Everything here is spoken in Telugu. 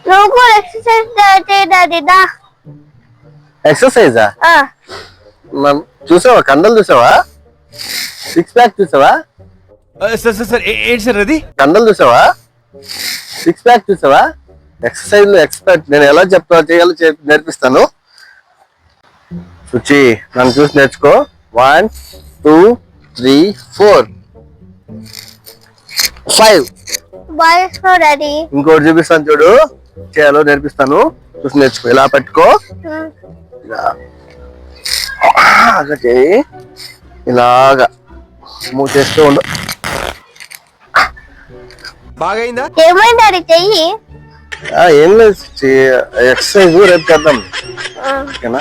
నువ్వు కూడా ఎక్సర్సైజ్ చేయాలి దా. ఎక్సర్సైజా? చూసావా కండలు చూసావా? 6 ప్యాక్ చూసావా? సార్ ఏంటి సార్ అది? కండలు చూసావా? 6 ప్యాక్ చూసావా? ఎక్సర్సైజ్ లో ఎక్స్పర్ట్. నేను ఎలా చేయాలో నేర్పిస్తాను. రుచి నన్ను చూసి నేర్చుకో. 1 2 3 4 5. ఇంకోటి చూపిస్తాను చూడు, చేయాలో నేర్పిస్తాను. చూసి నేర్చుకో. ఇలా పెట్టుకో, ఇలాగా చేయి, ఇలాగా మూవ్ చేస్తూ ఉండు. బాగైందా? ఏమైంది అది చెయ్యి? ఏం లేదు, ఎక్సర్సైజ్ రేపు చేద్దాం, ఓకేనా?